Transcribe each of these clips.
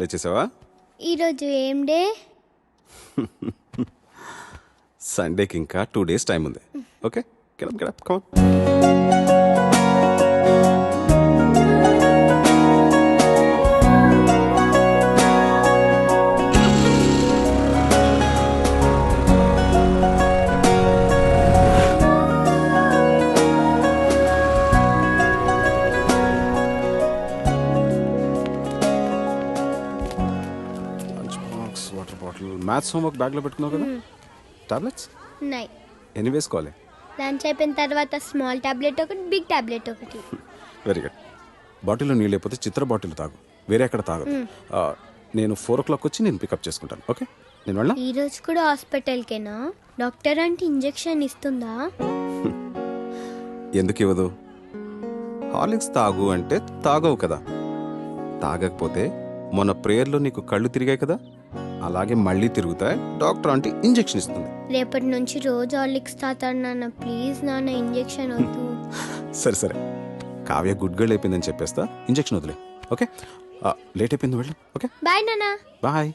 లేచేసావా? ఈరోజు ఏం డే? సండేకి ఇంకా 2 days టైం ఉంది. Okay, getup come. Water bottle, maths homework బ్యాగ్లో పెట్టుకున్నావు కదా. టాబ్లెట్స్ ఉన్నాయి. ఎన్ని వేసుకోవాలి? లంచ్ అయిపోయిన తర్వాత స్మాల్ టాబ్లెట్ ఒకటి, బిగ్ టాబ్లెట్ ఒకటి. Very good. బాటిల్లో నీళ్ళు లేకపోతే చిత్ర బాటిల్ తాగు, వేరే ఎక్కడ తాగదు. నేను 4 o'clock వచ్చి నేను పికప్ చేసుకుంటాను. ఓకే, నేను వెళ్ళా. ఈ రోజు కూడా హాస్పిటల్కేనా? డాక్టర్ అంటే ఇంజెక్షన్ ఇస్తుందా? ఎందుకు ఇవ్వదు? హార్లిక్స్ తాగు అంటే తాగవు కదా. తాగకపోతే మొన్న ప్రేయర్లో నీకు కళ్ళు తిరిగాయి కదా, అలాగే మళ్ళీ తిరుగుతాయి. డాక్టర్ అంటే ఇంజెక్షన్ ఇస్తుంది. రేపటి నుంచి రోజు హార్లిక్స్ తాతాను నాన్న. ప్లీజ్ నాన్న, ఇంజెక్షన్ వద్దు. సరే సరే, కావ్య గుడ్ గర్ల్ అయిపోయిందని చెప్పేస్తా. ఇంజెక్షన్ వదిలే. ఓకే, లేట్ అయిపోయింది, వెళ్ళు. ఓకే బాయ్ నాన్న. బాయ్.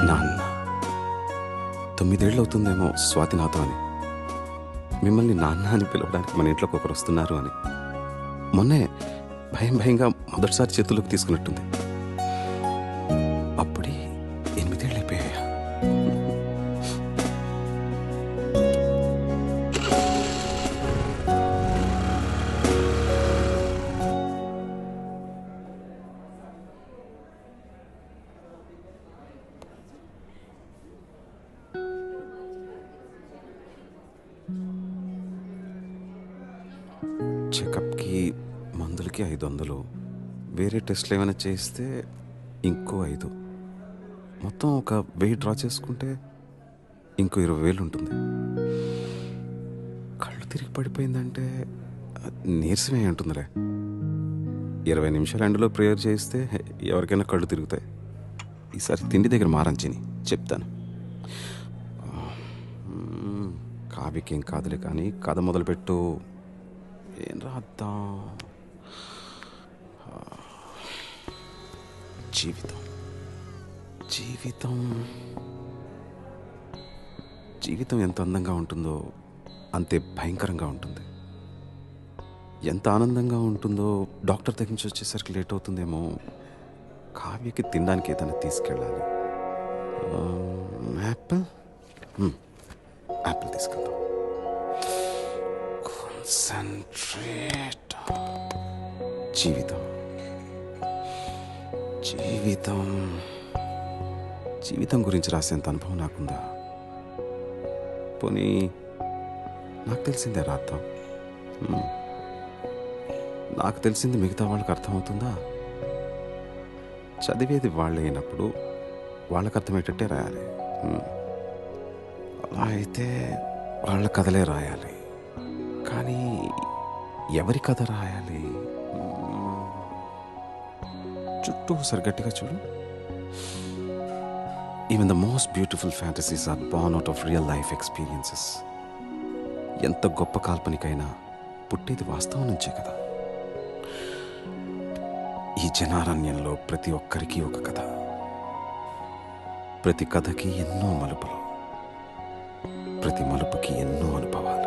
నాన్న 9 ఏళ్ళు అవుతుందేమో స్వాతి నాతో అని. మిమ్మల్ని నాన్న అని పిలవడానికి మన ఇంట్లోకి ఒకరు వస్తున్నారు అని. మొన్నే భయంగా మొదటిసారి చేతుల్లోకి తీసుకున్నట్టుంది. అప్పుడే 8 ఏళ్ళు అయిపోయాయా? చెకప్కి మందులకి 500, వేరే టెస్ట్లు ఏమైనా చేస్తే ఇంకో 5, మొత్తం ఒక 1000 డ్రా చేసుకుంటే ఇంకో 20,000 ఉంటుంది. కళ్ళు తిరిగి పడిపోయిందంటే నీరసమే ఉంటుందిలే. 20 నిమిషాలు ఎండలో ప్రేయర్ చేస్తే ఎవరికైనా కళ్ళు తిరుగుతాయి. ఈసారి తిండి దగ్గర మారంచిని చెప్తాను. కావ్యకేం కాదులే కానీ కథ మొదలుపెట్టు. ఏం రాద్దాం? జీవితం జీవితం జీవితం ఎంత అందంగా ఉంటుందో అంతే భయంకరంగా ఉంటుంది. ఎంత ఆనందంగా ఉంటుందో డాక్టర్ దగ్గర నుంచి వచ్చేసరికి లేట్ అవుతుందేమో. కావ్యకి తినడానికి ఏదైనా తీసుకెళ్ళాలి. యాపిల్ యాపిల్ తీసుకెళ్దాం. కాన్సంట్రేట్. జీవితం జీవితం జీవితం గురించి రాసేంత అనుభవం నాకుందా? పోనీ నాకు తెలిసిందే రాద్దాం. నాకు తెలిసింది మిగతా వాళ్ళకి అర్థమవుతుందా? చదివేది వాళ్ళే అయినప్పుడు వాళ్ళకి అర్థమయ్యేటట్టే రాయాలి. అలా అయితే వాళ్ళ కథలే రాయాలి. కానీ ఎవరి కథ రాయాలి? చుట్టూ ఒకసారి గట్టిగా చూడు. Even the most beautiful fantasies are born out of real life experiences. ఎంత గొప్ప కాల్పనికైనా పుట్టేది వాస్తవం నుంచే కదా. ఈ జనారణ్యంలో ప్రతి ఒక్కరికి ఒక కథ, ప్రతి కథకి ఎన్నో మలుపులు, ప్రతి మలుపుకి ఎన్నో అనుభవాలు.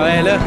వెళ్ళవా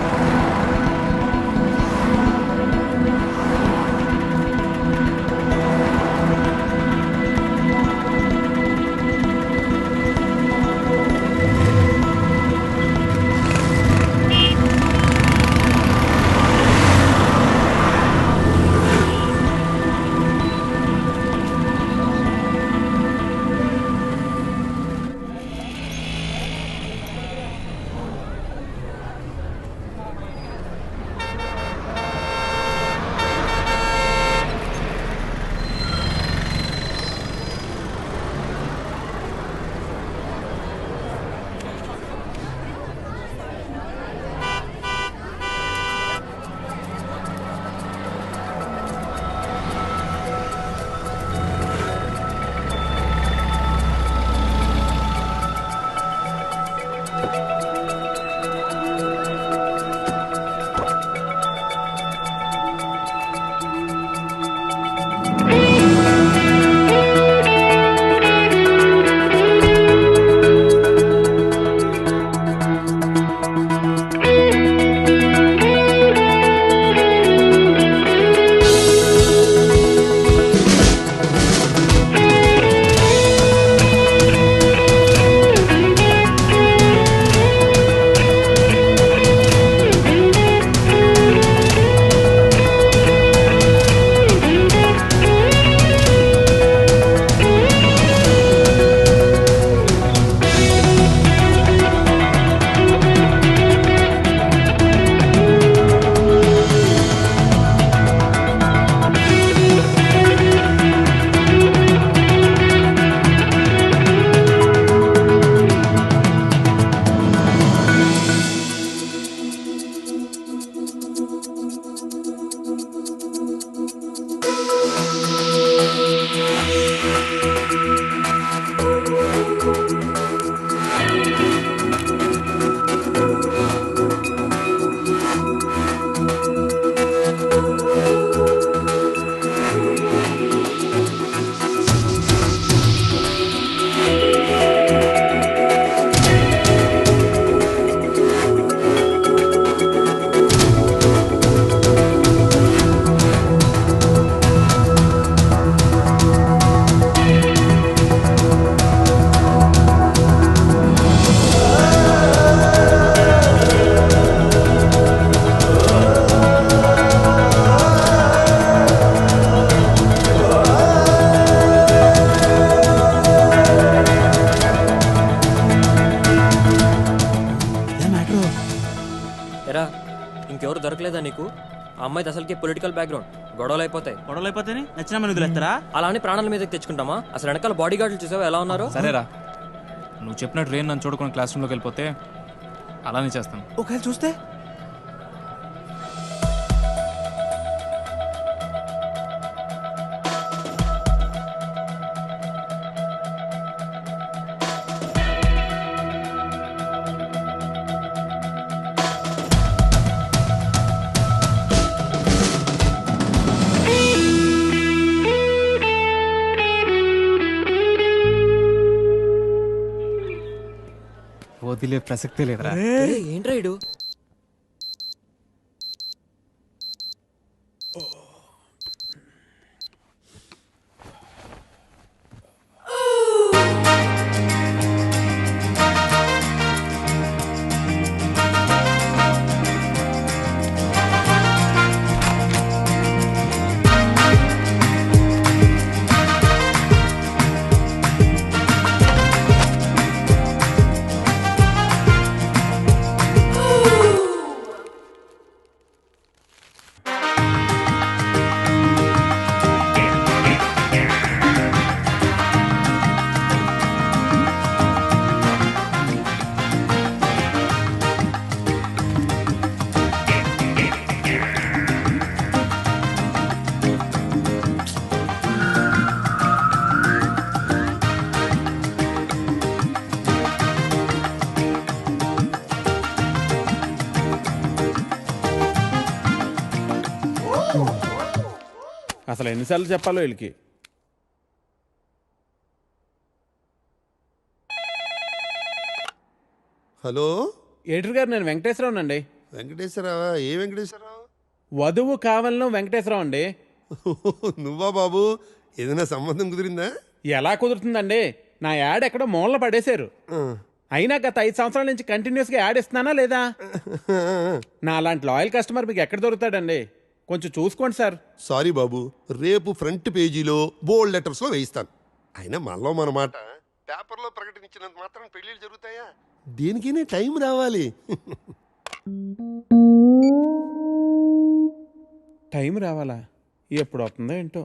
ఎరా ఇంకెవరు దొరకలేదా నీకు? ఆ అమ్మాయిది అసలుకి పొలిటికల్ బ్యాక్గ్రౌండ్, గొడవలు అయిపోతాయి. నచ్చిన మన వదిలేస్తారా? అలానే ప్రాణాల మీదకి తెచ్చుకుంటామా? అసలు వెనకాల బాడీ గార్డులు చూసావా ఎలా ఉన్నారు? సరేరా, నువ్వు చెప్పినట్టు రేన్ నన్ను చూడకుండా క్లాస్ రూమ్లోకి వెళ్ళిపోతే అలానే చేస్తాను. ఒకవేళ చూస్తే వదిలే ప్రసక్తే లేదురా. ఏంట్రా ఇడు? అసలు ఎన్నిసార్లు చెప్పాలో వీళ్ళకి. హలో ఎడిటర్ గారు, నేను వెంకటేశ్వరరావునండి. వెంకటేశ్వరరావా? ఏ వెంకటేశ్వరరావు? వధువు కావాలను వెంకటేశ్వరరావు అండి. నువ్వా బాబు? ఏదైనా సంబంధం కుదిరిందా? ఎలా కుదురుతుందండి? నా యాడ్ ఎక్కడో మూలన పడేశారు. అయినా గత 5 సంవత్సరాల నుంచి కంటిన్యూస్గా యాడ్ ఇస్తున్నానా లేదా? నా అలాంటి లాయల్ కస్టమర్ మీకు ఎక్కడ దొరుకుతాడండి? కొంచెం చూసుకోండి సార్. సారీ బాబు, రేపు ఫ్రంట్ పేజీలో బోల్డ్ లెటర్స్లో వేయిస్తాను. అయినా మనలో మన మాట పేపర్లో ప్రకటించినంత మాత్రం పెళ్ళిళ్ళు జరుగుతాయా? దేనికైనా టైం రావాలి. టైం రావాలా? ఎప్పుడు వస్తుందో ఏంటో.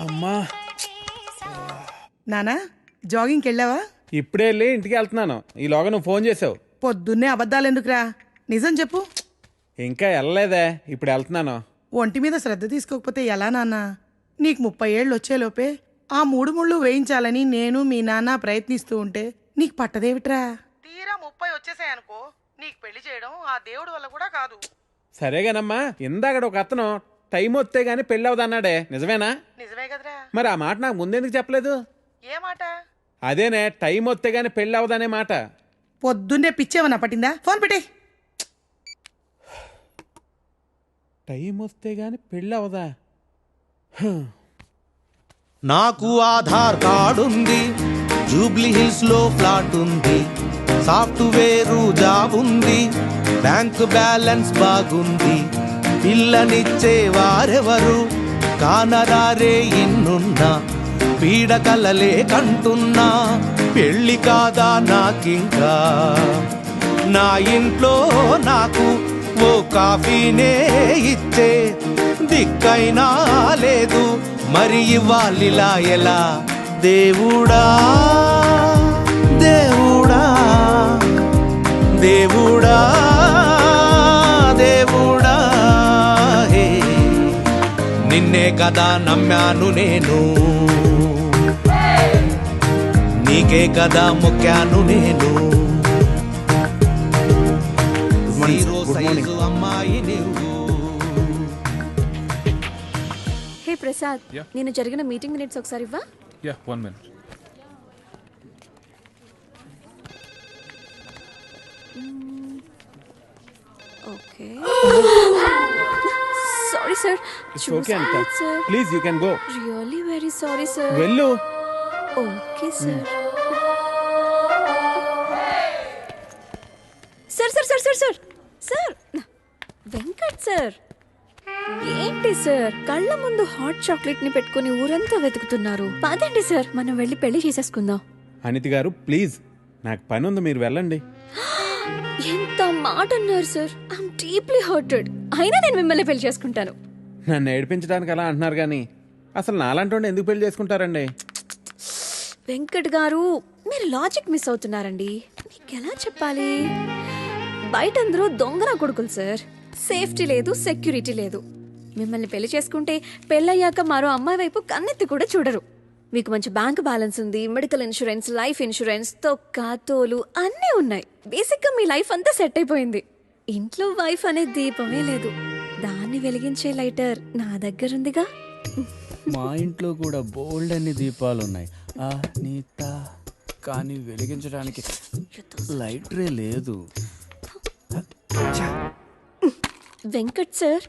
అమ్మా, నానా జాగింగ్కి వెళ్ళావా? ఇప్పుడే వెళ్ళి ఇంటికి వెళ్తున్నాను. ఈలోగా నువ్వు ఫోన్ చేసావు. పొద్దున్నే అబద్ధాలు ఎందుకురా, నిజం చెప్పు. ఇంకా వెళ్ళలేదే, ఇప్పుడు వెళ్తున్నాను. ఒంటి మీద శ్రద్ధ తీసుకోకపోతే ఎలా నాన్నా? నీకు 30 ఏళ్ళు వచ్చేలోపే ఆ 3 ముళ్ళు వేయించాలని నేను మీ నాన్న ప్రయత్నిస్తూ ఉంటే నీకు పట్టదేవిట్రా? తీరా 30 వచ్చేసాయనుకో, నీకు పెళ్లి చేయడం ఆ దేవుడి వల్ల కూడా కాదు. సరేగానమ్మా, ఇందాక ఒక అతను టైం వస్తే గానీ పెళ్ళి అవదన్నాడే, నిజమేనా? నిజమే కదరా. మరి ఆ మాట నాకు ముందెందుకు చెప్పలేదు? ఏ మాట? అదేనే, టైం వస్తే గానీ పెళ్ళి అవదనే మాట. పొద్దున్నే పిచ్చేమన్నా పట్టిందా? ఫోన్ పెట్టే. టైం వస్తే గానీ పెళ్ళి అవదా? నాకు ఆధార్ కార్డు ఉంది, జూబ్లీ హిల్స్ లో ఫ్లాట్ ఉంది, సాఫ్ట్వేరు జాబ్ ఉంది, బ్యాంక్ బ్యాలెన్స్ బాగుంది, పిల్లనిచ్చే వారెవరు కానరారే ఇన్నున్నా, పీడకలలే కంటున్నా, పెళ్ళి కాదా నాకింకా, నా ఇంట్లో నాకు ఓ కాఫీనే ఇచ్చే దిక్కైనా లేదు, మరి ఇవ్వాలిలా ఎలా? దేవుడా దేవుడా దేవుడా దేవుడా, హే నిన్నే కదా నమ్మాను నేను, నీకే కదా మొక్కాను నేను, సైజు అమ్మాయి నువ్వు. హే ప్రసాద్, నేను జరిగిన మీటింగ్ మినిట్స్ ఒకసారి ఇవ్వా? Yeah 1 minute. Okay. Sorry sir. It's okay, Anita. Please, you can go. Really very sorry sir. వెళ్ళు. Okay sir. Sir sir sir sir sir sir Venkat sir, ఏంటి సార్ కళ్ళ ముందు హాట్ చాక్లెట్ ని పెట్టుకుని ఊరంతా వెతుకుతున్నారు? పదండి సార్, మనం వెళ్ళి పెళ్లి చేసేసుకుందాం. అనితి గారు ప్లీజ్, నాకు పని ఉంది, మీరు వెళ్ళండి. ఎంత మాట అన్నారు సార్, ఐఎమ్ డీప్లీ హర్టెడ్. అయినా నేను మిమ్మల్ని పెళ్లి చేసుకుంటాను. నన్ను ఏడిపించడానికి అలా అంటున్నారు కానీ అసలు నాలంటోండి ఎందుకు పెళ్లి చేసుకుంటారండి? వెంకట్ గారు, మీరు లాజిక్ మిస్ అవుతున్నారండి. మీకు ఎలా చెప్పాలి? బయట అందరూ దొంగన కొడుకులు సార్. సేఫ్టీ లేదు, సెక్యూరిటీ లేదు. మిమ్మల్ని పెళ్లి చేసుకుంటే పెళ్ళయ్యాక మరో అమ్మాయి వైపు కన్నెత్తి కూడా చూడరు. మీకు మంచి బ్యాంక్ బ్యాలెన్స్ ఉంది, మెడికల్ ఇన్సూరెన్స్, లైఫ్ ఇన్సూరెన్స్, తొక్క తోలు అన్నీ ఉన్నాయి. బేసిక్గా మీ లైఫ్ అంతా సెట్ అయిపోయింది. ఇంట్లో వైఫ్ అనే దీపమే లేదు, దాన్ని వెలిగించే లైటర్ నా దగ్గర ఉందిగా. మా ఇంట్లో కూడా బోల్డ్ అన్ని దీపాలు ఉన్నాయి నీత, కానీ వెలిగించడానికి లైటరే లేదు. వెంకట్ సార్,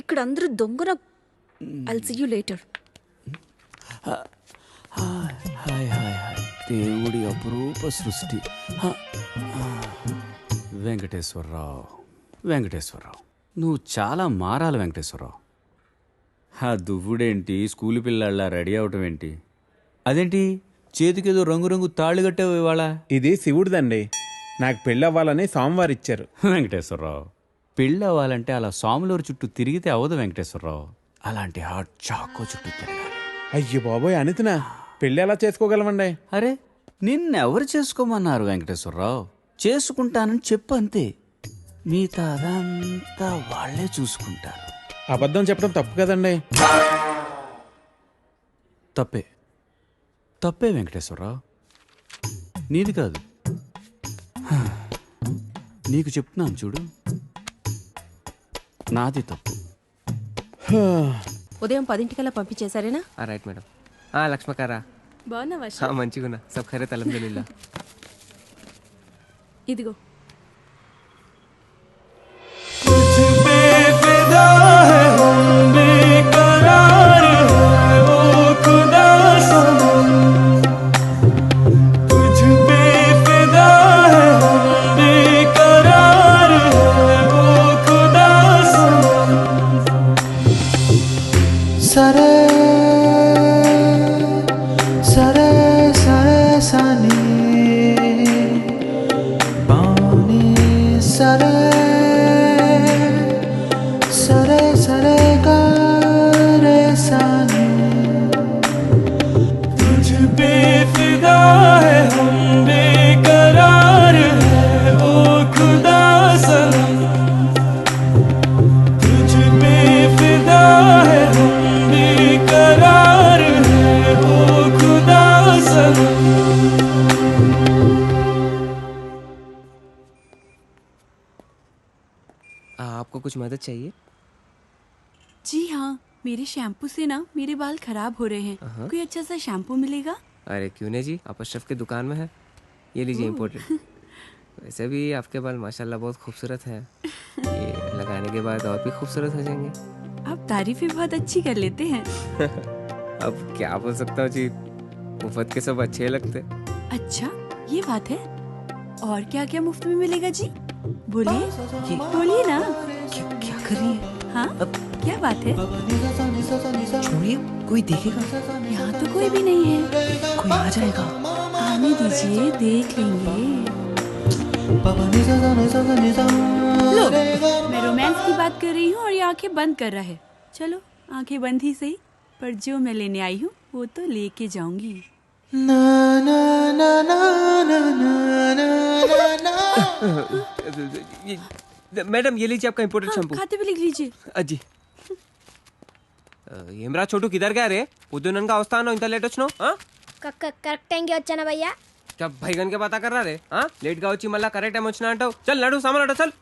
ఇక్కడ అందరూ దొంగన. I'll see you later. Hi hi hi, దేవుడి అపురూప సృష్టి. వెంకటేశ్వరరావు, వెంకటేశ్వరరావు, నువ్వు చాలా మారాలి వెంకటేశ్వరరావు. ఆ దువ్వుడేంటి, స్కూల్ పిల్లల్లా రెడీ అవటం ఏంటి? అదేంటి చేతికేదో రంగురంగు తాళి కట్టావు ఇవాళ? ఇది శివుడిదండి, నాకు పెళ్ళి అవ్వాలని స్వామివారు ఇచ్చారు. వెంకటేశ్వరరావు, పెళ్ళి అవ్వాలంటే అలా స్వాములూరు చుట్టూ తిరిగితే అవ్వదు వెంకటేశ్వరరావు, అలాంటి హాట్ చాకో చుట్టూ తిరగాలి. అయ్యో బాబోయ్ అనితినా, పెళ్ళి ఎలా చేసుకోగలమండి? అరే నిన్నెవరు చేసుకోమన్నారు వెంకటేశ్వరరావు? చేసుకుంటానని చెప్పు అంతే, మిగతా అదంతా వాళ్లే చూసుకుంటారు. అబద్ధం చెప్పడం తప్పు కదండి. తప్పే తప్పే వెంకటేశ్వరరావు, నీది కాదు, నీకు చెప్తున్నాను చూడు, నాది తప్పు. ఉదయం 10 పంపించేశారేనా? Right madam. లక్ష్మకారా బాగున్నావా? మంచిగున్నా, సబ్ ఖైరత్ అల్హమ్దులిల్లాహ్. ఇదిగో. సరే సరే సరే సని పాని సరే సరే సరే గారే సని तुझ पे फिदा है हम बेकरार है ओ खुदा सनम तुझ पे फिदा है हम बेकरार है ओ खुदा सनम. आपको कुछ मदद चाहिए? जी हाँ, मेरे शैम्पू से ना मेरे बाल खराब हो रहे हैं. कोई अच्छा सा शैम्पू मिलेगा? अरे क्यों नहीं जी, आप अशरफ की दुकान में है, ये लीजिए इम्पोर्टेड. वैसे भी आपके बाल माशाल्लाह बहुत खूबसूरत हैं. ये लगाने के बाद और भी खूबसूरत हो जाएंगे. आप तारीफें बहुत अच्छी कर लेते हैं. अब क्या बोल सकता हूँ जी, मुफ्त के सब अच्छे लगते. अच्छा, ये बात है. और क्या क्या मुफ्त में मिलेगा जी? बोलिए बोलिए ना. क्या कर रही है? हाँ, क्या बात है? छोड़िए, कोई देखेगा. यहाँ तो कोई भी नहीं है. कोई आ जाएगा. आने दीजिए, देख लेंगे. लो, मैं रोमांस की बात कर रही हूँ और ये आंखें बंद कर रहा है. चलो, आंखें बंद ही सही, पर जो मैं लेने आई हूँ वो तो लेके जाऊंगी. ना ना ना ना ना ना ना ना. मैडम ये लीजिए आपका इम्पोर्टेड शैम्पू. खाते भी लिख लीजिए. అజ్జి ఏమ్రా చోటు కిదర్ గా రే పొద్దుననగా వస్తాను ఇంత లేట్ వచ్చినావు కరెక్ట్ టైంకి వచ్చానా భయ్యా? భైగన్ కే బాతా కర్రా రే లేట్ గా వచ్చి మళ్ళా కరెక్ట్ టైం వచ్చినా అంటావు. చల్ నడు సామాన్ అడో చల్.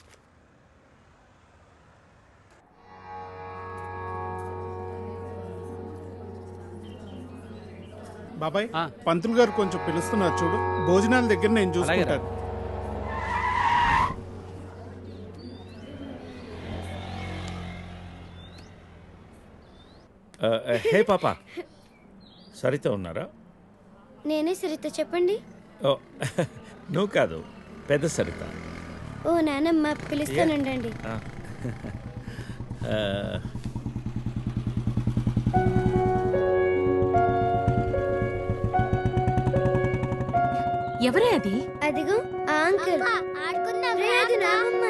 బాబాయ్ పంతులు గారు కొంచెం పిలుస్తున్నారు చూడు. భోజనాల దగ్గర నేను చూసుకుంటాను. హే పాప, సరిత ఉన్నారా? నేనే సరిత, చెప్పండి. ఓ నువ్వు కాదు, పెద్ద సరిత. ఓ నానమ్మ, పిలుస్తానండి. ఎవరే అది? అదిగో ఆ అంకుల్. రే, అది నానమ్మ.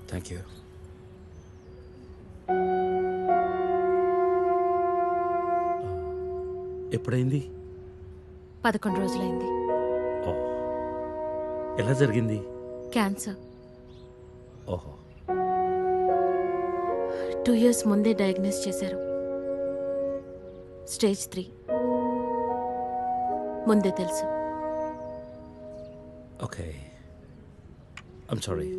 Thank you. ఎప్పుడైంది? 11 రోజులైంది. ఓ, ఎలా జరిగింది? క్యాన్సర్. ఓహో. 2 years ముందే డయాగ్నోస్ చేశారు. స్టేజ్ 3. ముందే తెలుసు. Okay, I'm sorry.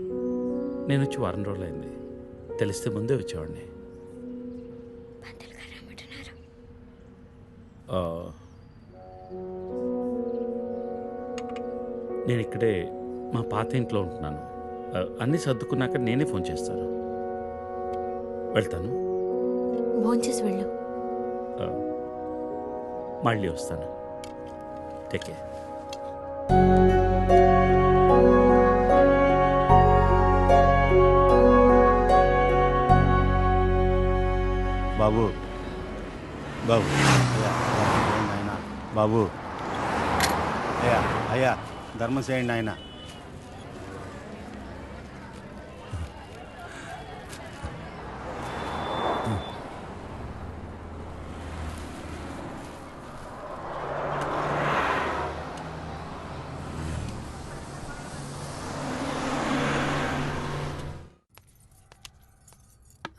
నేను వచ్చి వారం రోజులైంది. తెలిస్తే ముందే వచ్చేవాడిని. నేను ఇక్కడే మా పాత ఇంట్లో ఉంటున్నాను. అన్నీ సర్దుకున్నాక నేనే ఫోన్ చేస్తాను. వెళ్తాను. భోంచేసి వెళ్ళు. మళ్ళీ వస్తాను. Take care. బాబు బాబు ఆయన బాబు, అయ్యా అయ్యా ధర్మం చేయండి ఆయన.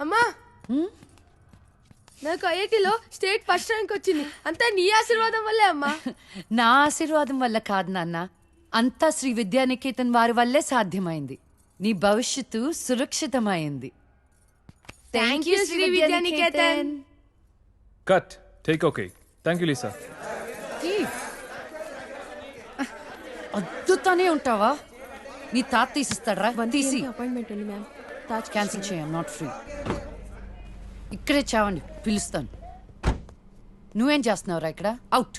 అమ్మా నాకు ఐఐటిలో స్టేట్ ఫస్ట్ ర్యాంక్ వచ్చింది అంతా నీ ఆశీర్వాదం వల్లే అమ్మా. నా ఆశీర్వాదం వల్ల కాదు నాన్న, అంతా శ్రీ విద్యానికేతన్ వారి వల్లే సాధ్యమైంది. నీ భవిష్యత్తు సురక్షితమైంది. Thank you Shri Vidyaniketan. Cut take okay. Thank you Lisa. అద్దుతానే ఉంటావా? నీ తాత తీసిస్తాడరా? తీసి అపాయింట్మెంట్ ఉంది మ్యామ్. క్యాన్సిల్ చేయం, నాట్ ఫ్రీ. ఇక్కడే చావండి, పిలుస్తాను. నువ్వేం చేస్తున్నావురా ఇక్కడ? అవుట్.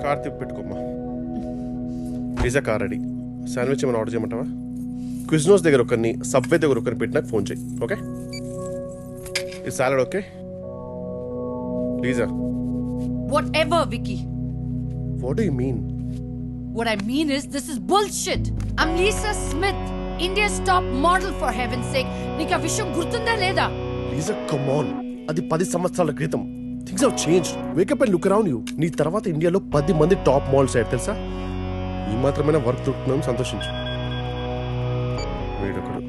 కార్ తిప్పి పెట్టుకోమ్మా. Pizza car ready. శాండ్విచ్ ఏమైనా ఆర్డర్ చేయమంటావా? క్విజ్నోస్ దగ్గర ఒకరిని, సబ్వే దగ్గర ఒకరిని పెట్టి నాకు ఫోన్ చేయి. ఓకే? ఈ salad okay? Pizza. Whatever, Vicky. What do you mean? What I mean is, this is bullshit. I'm Lisa Smith, India's top model, for heaven's sake. నీకు ఆ విషయం గుర్తుందా లేదా? లీజా కమ్ ఆన్, అది 10 సంవత్సరాల క్రితం. Things have changed. Wake up and look around you. నీ తర్వాత ఇండియాలో 10 మంది టాప్ మోడల్స్ అయ్యారు తెలుసా? ఈ మాత్రమైనా వర్క్ దొరుకుతున్నాం, సంతోషించు. వీడొకడు.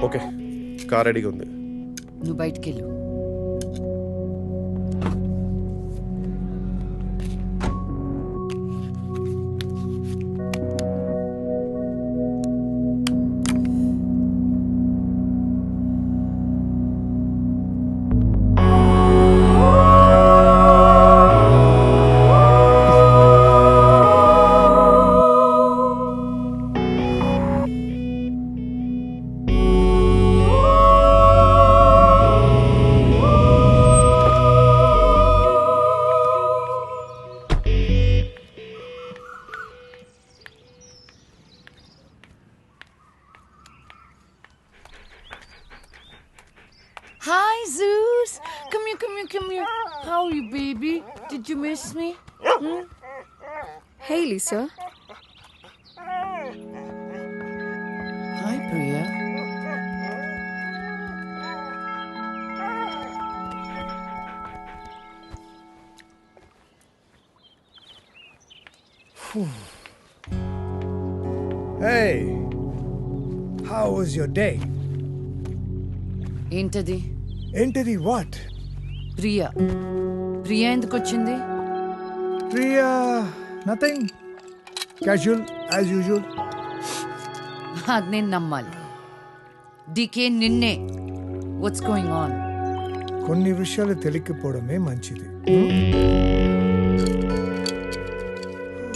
ఓకే, కార్ రెడీగా ఉంది. నువ్వు బయటికి వెళ్ళు. Hi, Zeus. Come here, come here, come here. How are you, baby? Did you miss me? Hey, Lisa. Hi, Priya. Hey, how was your day? ఏంటది? ఏంటిది? వాట్? ప్రియా. ప్రియా ఎందుకు వచ్చింది? Priya nothing, casual as usual. అది నేను నమ్మాలి. డీకే నిన్నే. What's going on? కొన్ని విషయాలు తెలియకపోవడమే మంచిది.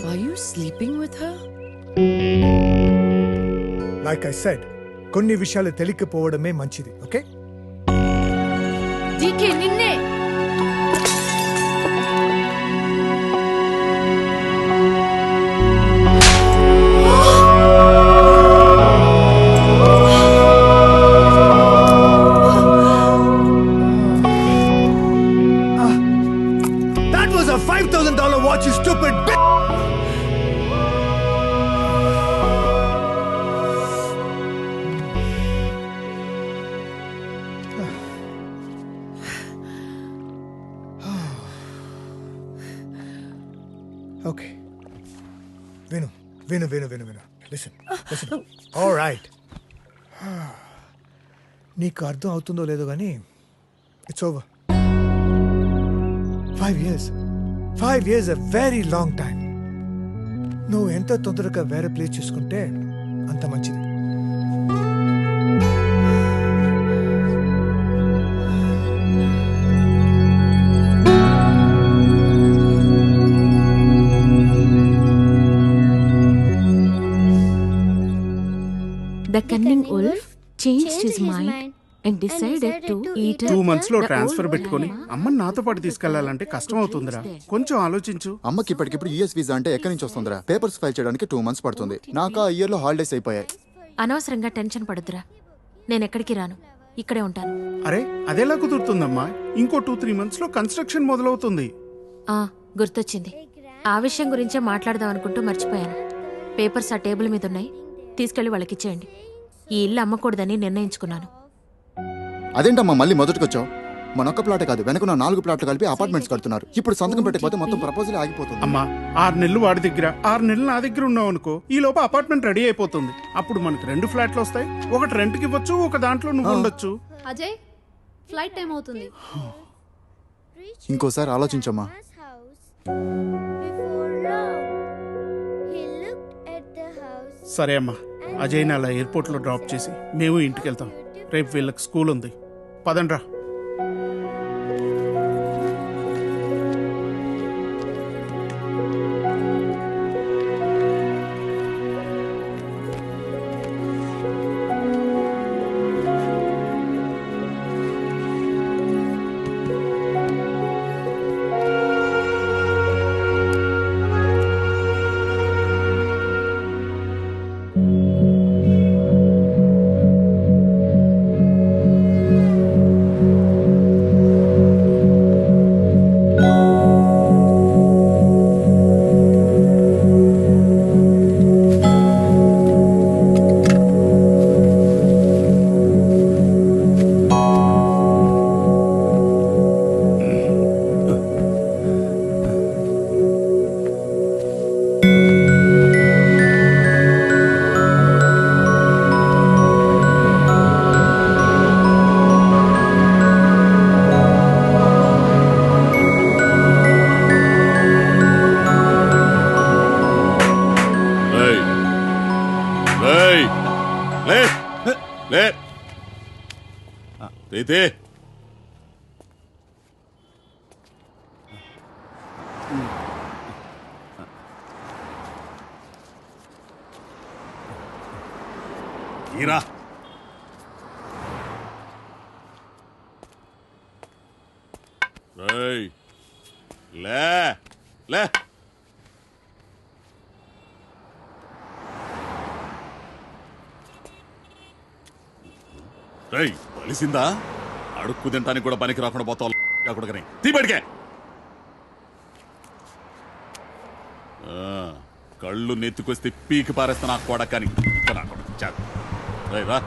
Are you sleeping with her? Like I said, కొన్ని విషయాలు తెలియకపోవడమే మంచిది. ఓకే? డీకే నిన్నే. That was a $5,000 watch, you stupid bitch! Okay. Vinu. Listen. All right. నీకు అర్థం అవుతుందో లేదో కానీ it's over. 5 years. 5 years a very long time. నువ్వు ఎంత తొందరగా వేరే ప్లేస్ చూసుకుంటే అంత మంచిది. The cunning wolf changed his mind and decided to eat 2 months లో ట్రాన్స్ఫర్ పెట్టుకొని అమ్మని నాతో పాటు తీసుకెళ్లాలంటే కష్టం అవుతుందిరా. కొంచెం ఆలోచించు. అమ్మకి ఇప్పటికిప్పుడు యూఎస్ వీసా అంటే ఎక్కడి నుంచి వస్తుందిరా? పేపర్స్ ఫైల్ చేయడానికి 2 months పడుతుంది. నాకు ఆ ఇయర్ లో హాలిడేస్ అయిపోయాయి. అనవసరంగా టెన్షన్ పడద్దురా. నేను ఎక్కడికి రాను, ఇక్కడే ఉంటాను. అరే అదెలా కుదురుతుందమ్మా? ఇంకో 2-3 months లో కన్స్ట్రక్షన్ మొదలవుతుంది. గుర్తొచ్చింది. ఆ విషయం గురించే మాట్లాడదాం అనుకుంటూ మర్చిపోయాను. పేపర్స్ ఆ టేబుల్ మీద ఉన్నాయి, తీసుకెళ్లి వాళ్ళకిచ్చేయండి. ఈ ఇల్లు అమ్మకూడదని నిర్ణయించుకున్నాను. అదేంటమ్మా మళ్ళీ మొదటికొచ్చావు? మనొక్క ప్లాట్ కాదు, వెనకున్న 4 ప్లాట్లు కలిపి అపార్ట్మెంట్స్ కడుతున్నారు. ఇప్పుడు సంతకం పెట్టకపోతే మొత్తం ప్రపోజల్ ఆగిపోతుంది. అమ్మా 6 నెలలు వాడి దగ్గర 6 నెలలు నా దగ్గర ఉన్నావు అనుకో, ఈ లోపు అపార్ట్మెంట్ రెడీ అయిపోతుంది. అప్పుడు మనకి 2 ఫ్లాట్లు వస్తాయి. ఒకటి రెంట్కి ఇవ్వచ్చు, ఒక దాంట్లో నువ్వు ఉండొచ్చు. అజయ్ ఫ్లైట్ టైం అవుతుంది. ఇంకోసారి ఆలోచించమ్మా. సరే అమ్మా, అజయ్ని అలా ఎయిర్పోర్ట్లో డ్రాప్ చేసి మేము ఇంటికి వెళ్తాం. రేపు వీళ్ళకి స్కూల్ ఉంది. పదండ్రా. కలిసిందా? అడుక్కు తింటానికి కూడా పనికి రాకుండా పోతావు. తీబడికే కళ్ళు నెత్తుకొస్తే పీకి పారేస్తా నాకు కొడకని. రా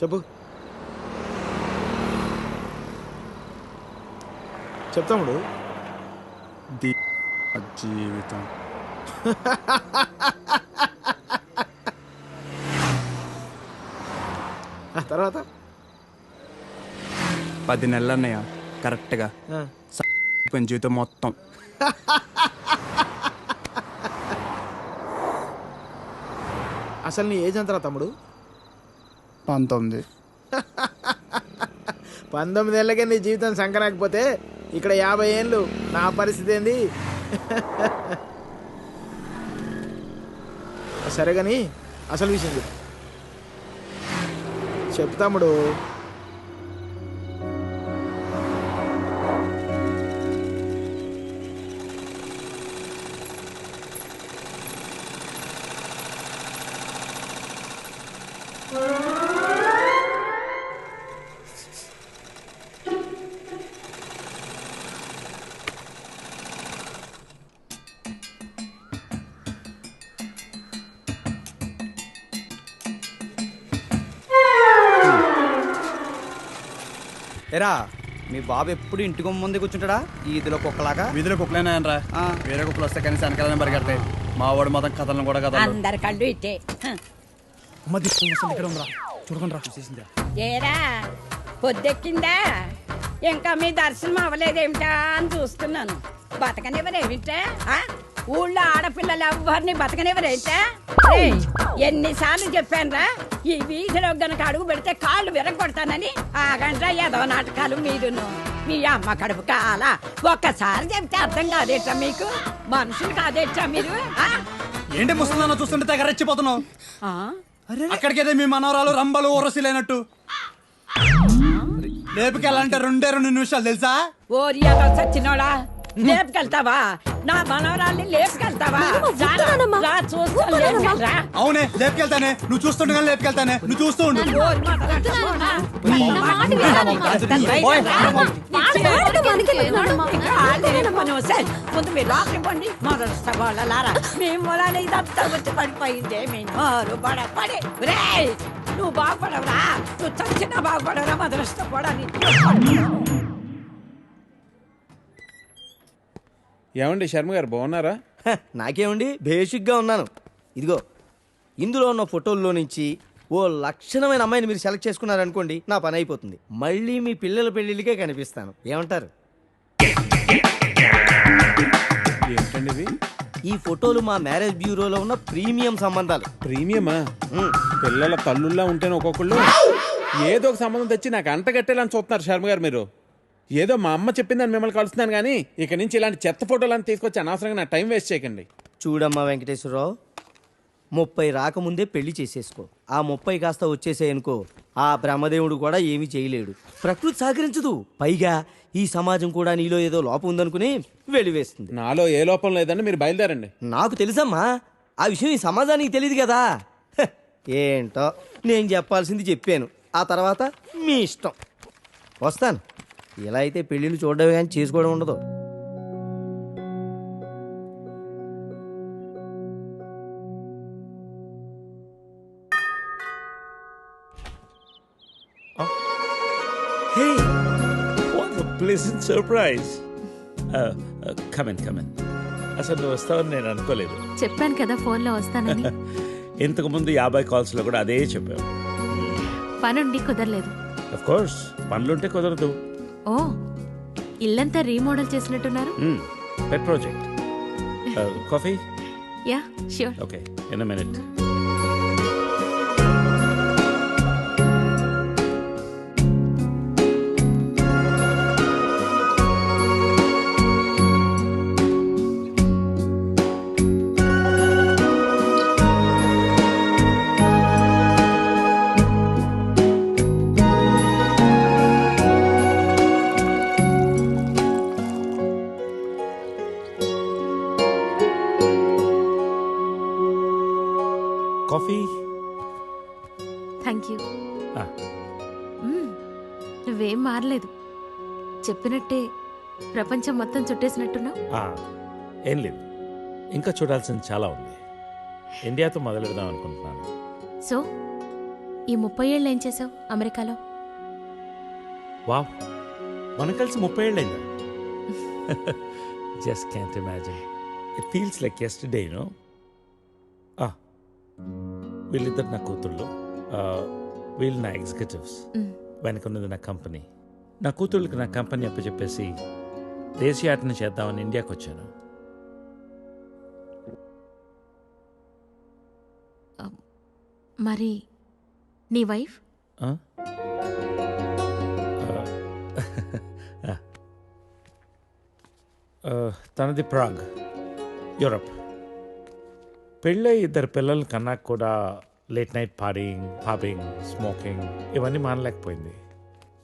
చెప్పు. చెప్తాముడు. జీవితం తర్వాత 10 నెలలు అన్నయ్య కరెక్ట్గా జీవితం మొత్తం. అసలు నీ ఏజ్ ఎంతరా తమ్ముడు? 19. 19 ఏళ్ళకే నీ జీవితం సంకరాకపోతే ఇక్కడ 50 ఏళ్ళు నా పరిస్థితి ఏంది? సరే కానీ అసలు విషయం చెప్పు తమ్ముడు. ఎరా మీ బాబు ఎప్పుడు ఇంటికి ముందే కూర్చుంటాడా? ఈదిలో కుక్కలాగా. వీధిలో కుక్కలేనా రా, వేరే కుక్కలు వస్తే కనీసం వెనకాలనే పరిగెడతాయి. మా వాడు మాత్రం కథలను కూడా కథ. అందరి కళ్ళు ఇట్టే. చూడకుండా చూసేసిందా? ఏరా పొద్దెక్కిందా? ఇంకా మీ దర్శనం అవ్వలేదేమిటా అని చూస్తున్నాను. బతకనివ్వరేమిటా? ఊళ్ళో ఆడపిల్లలు ఎవ్వరిని బతకనివ్వరైతే ఎన్నిసార్లు చెప్పానురా ఈ వీధిలో గనక అడుగు పెడితే కాళ్ళు విరగొడతానని ఆగండ్రా ఏదో నాటకాలు మీరును మీ అమ్మ కడుపు కాల ఒక్కసారి చెప్తే అర్థం కాదేట్రా మీకు మనుషులు కాదేట్రా మీరు ఏంటి ముసలిదాన్ని చూస్తుంటే తెగ రెచ్చిపోతున్నావు అక్కడికైతే మీ మనవరాలు రంబలు ఊరసిలేనట్టు లేపుకెళ్ళాలంటే 2 నిమిషాలు తెలుసా ఓరియాలో చచ్చినోడా లేపుకెళ్తావా నా మనవరాల్ని లేపుకెళ్తావా అవునే లేపుకెళ్తానే నువ్వు చూస్తుండగా లేపుకెళ్తానే నువ్వు చూస్తూ ఉండు ముందు మీరు లోపలి పండి మొదలుస్తా వాళ్ళలారా మేము మొలానే ఇదంతా వచ్చి పడిపోయిందే మేము పడి నువ్వు బాగుపడవురా నువ్వు చచ్చినా బాగుపడవురా మొదలుస్తా పోడాని. ఏమండి శర్మ గారు బాగున్నారా? నాకేమండి బేసిక్గా ఉన్నాను. ఇదిగో ఇందులో ఉన్న ఫోటోల్లో నుంచి ఓ లక్షణమైన అమ్మాయిని మీరు సెలెక్ట్ చేసుకున్నారనుకోండి నా పని అయిపోతుంది. మళ్ళీ మీ పిల్లల పెళ్లిళ్ళకే కనిపిస్తాను. ఏమంటారు? ఏంటండి ఈ ఫోటోలు మా మ్యారేజ్ బ్యూరోలో ఉన్న ప్రీమియం సంబంధాలు. ప్రీమియమా? పిల్లల తల్లుల్లా ఉంటేనే ఒక్కొక్కళ్ళు ఏదో ఒక సంబంధం తెచ్చి నాకు అంటగట్టేలని చూస్తున్నారు శర్మ గారు మీరు. ఏదో మా అమ్మ చెప్పిందని మిమ్మల్ని కలుస్తున్నాను కానీ ఇక నుంచి ఇలాంటి చెత్త ఫోటోలను తీసుకొచ్చి అనవసరంగా నా టైం వేస్ట్ చేయకండి. చూడమ్మా వెంకటేశ్వరరావు, 30 రాకముందే పెళ్లి చేసేసుకో. ఆ 30 కాస్త వచ్చేసేయనుకో ఆ బ్రహ్మదేవుడు కూడా ఏమీ చేయలేడు. ప్రకృతి సహకరించదు. పైగా ఈ సమాజం కూడా నీలో ఏదో లోపం ఉందనుకుని వెలివేస్తుంది. నాలో ఏ లోపం లేదని మీరు బయలుదేరండి. నాకు తెలుసమ్మా, ఆ విషయం ఈ సమాజానికి తెలియదు కదా. ఏంటో నేను చెప్పాల్సింది చెప్పాను, ఆ తర్వాత మీ ఇష్టం. వస్తాను. ఇలా అయితే పెళ్ళిళ్ళు చూడడమే కానీ చేసుకోవడం ఉండదు. Hey, what a pleasant surprise. Come in. అసలు నువ్వు వస్తావని నేను అనుకోలేదు. చెప్పాను కదా ఫోన్లో వస్తానని. ఇంతకుముందు 50 కాల్స్లో కూడా అదే చెప్పావు. పనుండి కుదరలేదు. ఆఫ్ కోర్స్ పనులుంటే కుదరదు. ఓ, ఇల్లంతా రీమోడల్ చేసినట్టున్నారు. పెట్ project. Coffee? Yeah sure. Okay, in a minute. Coffee? Thank you. నువ్వేం మారలేదు. చెప్పినట్టే ప్రపంచం మొత్తం చుట్టేసినట్టున్నావు. ఏం లేదు, ఇంకా చూడాల్సింది చాలా ఉంది. ఇండియాతో మొదలు పెడదాం అనుకుంటున్నాను. సో ఈ 30 ఏళ్ళు ఏం చేసావు అమెరికాలో? వావ్, మనం కలిసి 30 ఏళ్ళైందా? Just can't imagine. It feels like yesterday, you know. వీళ్ళిద్దరు నా కూతుళ్ళు, వీళ్ళు నా ఎగ్జిక్యూటివ్స్, వెనకున్నది నా కంపెనీ. నా కూతుళ్ళకి నా కంపెనీ అప్పచెప్పేసి దేశీయాటన చేద్దామని ఇండియాకి వచ్చాను. మరి నీ వైఫ్? తనది ప్రాగ్, యూరప్. పెళ్ళై 2 పిల్లలు కన్నా కూడా late night partying, pubbing, smoking ఇవన్నీ మానలేకపోయింది.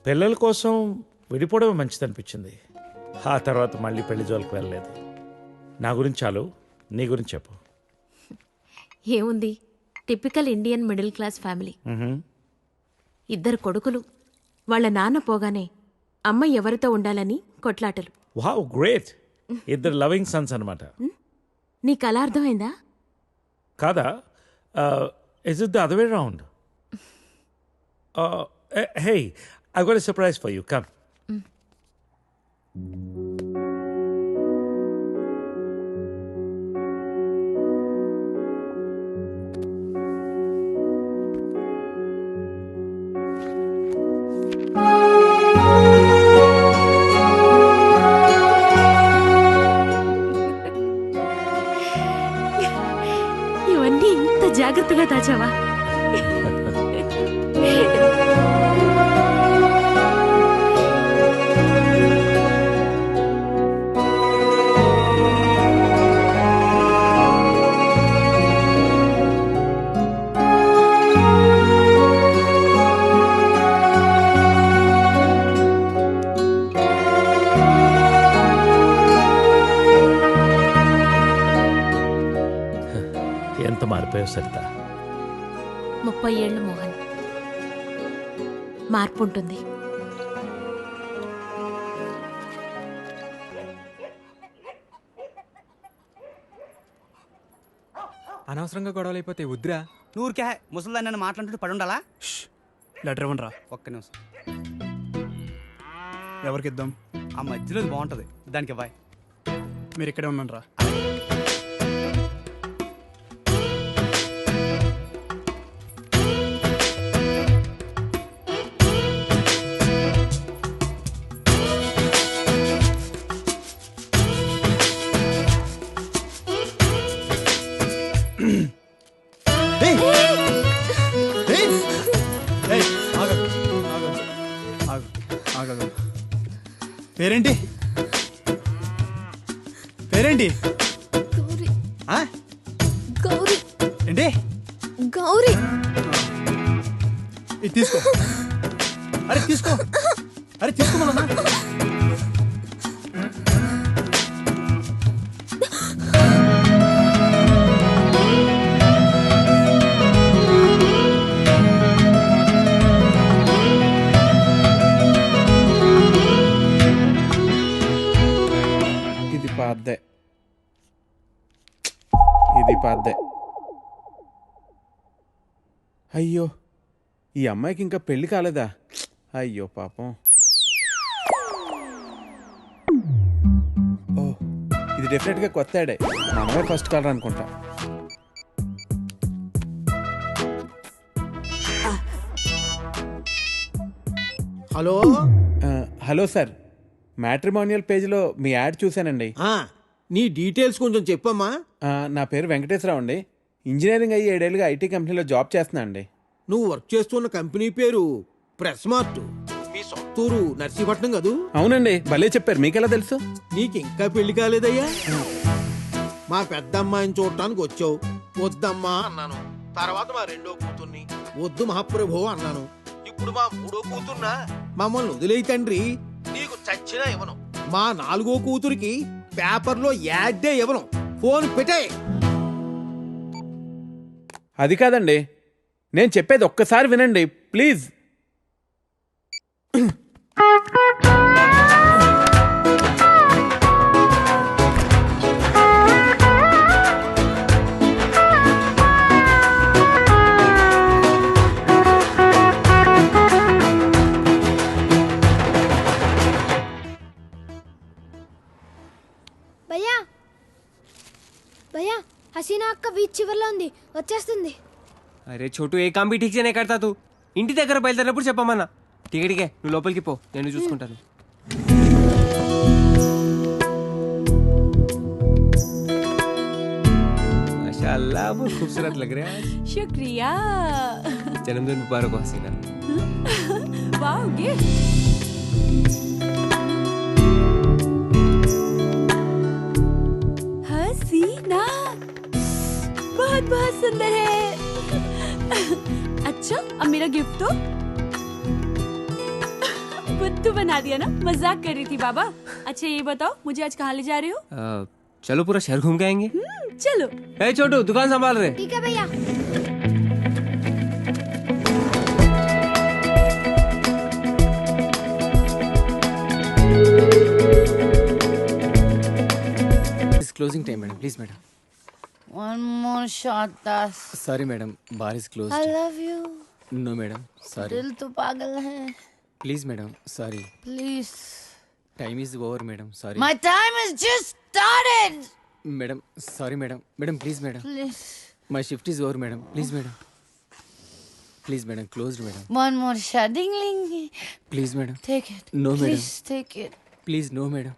పిల్లల కోసం విడిపోవడం మంచిదనిపించింది. ఆ తర్వాత మళ్ళీ పెళ్లి జోలికి వెళ్ళలేదు. నా గురించి చాలు, నీ గురించి చెప్పు. ఏముంది, typical Indian middle class family. 2 కొడుకులు. వాళ్ళ నాన్న పోగానే అమ్మ ఎవరితో ఉండాలని కొట్లాటలు. Wow, great. 2 లవింగ్ సన్స్ అన్నమాట. నీకు అలా అర్థమైందా? కాదా? Is it the other way around? Hey, I've got a surprise for you. Come. జాగ్రత్తగా దాచావా? ఎంత మారిపోయావు సరిత. 30 ఏళ్ళు మోహన్. మార్పు ఉంటుంది. అనవసరంగా గొడవలు అయిపోతే వద్దురా. నూరికే ముసలిదాన్ని నన్ను మాట్లాడుతూ పడి ఉండాలా? లెటర్ ఇవ్వండి రా. ఒక్క నిమిషం. ఎవరికి ఇద్దాం? ఆ మధ్యలో బాగుంటుంది, దానికి ఇవ్వాలి. మీరు ఇక్కడే ఉన్నాను రా. పేరేంటి? పేరేంటి? గౌరీ. ఏంటి? గౌరీ. ఇది తీసుకో. అరే తీసుకో. అరే తీసుకోమన్నా. ఇది పాద్దే. అయ్యో, ఈ అమ్మాయికి ఇంకా పెళ్లి కాలేదా? అయ్యో పాపం. ఓ, ఇది డెఫినెట్గా కొత్త యాడే. మనమే ఫస్ట్ కాలర్ అనుకుంటా. హలో. హలో సార్, మ్యాట్రిమోనియల్ పేజ్లో మీ యాడ్ చూశానండి. నీ డీటెయిల్స్ కొంచెం చెప్పమ్మా. నా పేరు వెంకటేశ్వరరావు అండి. ఇంజనీరింగ్ అయ్యి 7 ఏళ్ళుగా ఐటీ కంపెనీలో జాబ్ చేస్తున్నా అండి. నువ్వు వర్క్ చేస్తున్న కంపెనీ పేరు ప్రెస్ మార్ట్. మీ సొంతూరు నర్సీపట్నం కదూ? అవునండి, భలే చెప్పారు. మీకెలా తెలుసు? నీకు ఇంకా పెళ్లి కాలేదయ్యా? మా పెద్ద అమ్మాయిని చూడటానికి వచ్చావు. వద్దమ్మా అన్నాను. తర్వాత మా రెండో కూతుర్ని వద్దు మహాప్రభు అన్నాను. ఇప్పుడు మా మూడో కూతుర్నా? మమ్మల్ని వదిలేయి తండ్రి, నీకు చచ్చినా ఇవ్వను. మా 4గో కూతురికి పేపర్లో యాడ్డే ఇవ్వను. ఫోన్ పెట్టే. అది కాదండి, నేను చెప్పేది ఒక్కసారి వినండి ప్లీజ్. భయ్యా భయ్యా, హసీనా అక్క బీచ్ చివర్లో ఉంది, వచ్చేస్తుంది. అరే చోటు, ఏ కామ్ బి ఠీక్ సే నే కర్తా తూ. ఇంటి దగ్గర బయలుదేరినప్పుడు చెప్పమన్నా. టికెట్కే నువ్వు లోపలికి పో, నేను చూసుకుంటాను. माशाल्लाह बहुत खूबसूरत लग रहा है. शुक्रिया. जन्मदिन मुबारक हो हसीना. Wow gift. हसीना बहुत बहुत सुंदर है. अच्छा, अब मेरा गिफ्ट तो बुद्धू बना दिया ना. मजाक कर रही थी बाबा. अच्छा ये बताओ, मुझे आज कहाँ ले जा रहे हो? चलो पूरा शहर घूम के आएंगे. चलो. ए छोटू, दुकान संभाल रहे. ठीक है भैया. It's closing time, madam. Please, madam. One more shot, Das. Sorry, madam. Bar is closed. I love you. No, madam. Sorry. दिल तो पागल है. Please, madam. Sorry. Please. Time is over, madam. Sorry. My time has just started. Madam, sorry, madam. Madam, please, madam. Please. My shift is over, madam. Please, madam. Please, madam. Closed, madam. One more shot. Ding, ding. Please, madam. Take it. No, madam. Please take it. Please, no, madam.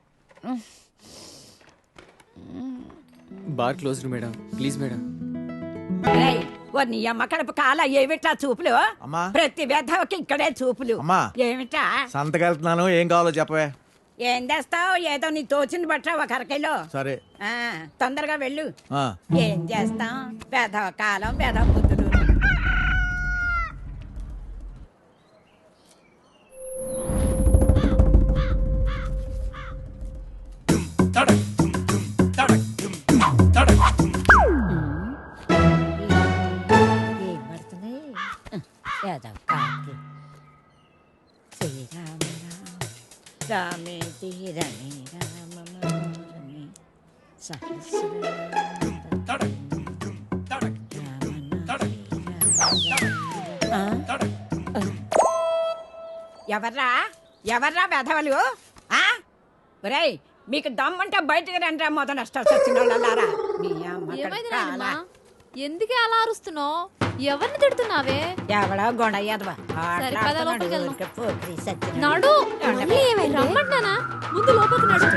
Bar closed, madam. Please, madam. ఓ నీ అమ్మ కడుపు కాల ఏమిటా చూపులు అమ్మా. ప్రతి వ్యధవకి ఇక్కడే చూపులు అమ్మా. ఏమిటా సంతకెళ్తున్నాను, ఏం కావాలో చెప్పవే. ఏం చేస్తావు? ఏదో నీ తోచింది బట్ట ఒక అరకిలో. సరే. తొందరగా వెళ్ళు. ఆ. ఏం చేస్తాం? వ్యధవ కాలం, వ్యధవ బుద్ధులు. రామే తీరమే రామమే ఎవర్రా ఎవర్రా వెధవలు? ఒరేయ్ మీకు దమ్ముంటే బయటకు రండి రా, మొదలు నష్టం వచ్చిన వాళ్ళారా. ఎందుకే అలా అరుస్తున్నావు? ఎవరిని తిడుతున్నావే? ఎవడో గొడయ్యదవా నాడు రమ్మంటానా? ముందు లోపలికి నడు.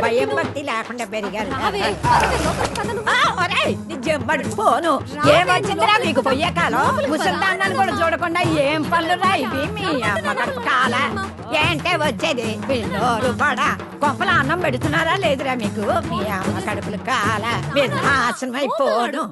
భయం భక్తి లేకుండా పెరిగారు. జబ్బడి పోను ఏమొచ్చిందిరా మీకు పొయ్యే కాలం? ముసల్దాన్ని కూడా చూడకుండా ఏం పనులు రా ఇవి మీ అమ్మ కాల. ఏంటే వచ్చేది పిల్లోరు పడా కొంపల అన్నం పెడుతున్నారా లేదురా మీకు? మీ అమ్మ కడుపులు కాల మీరు నాశనం అయిపోను.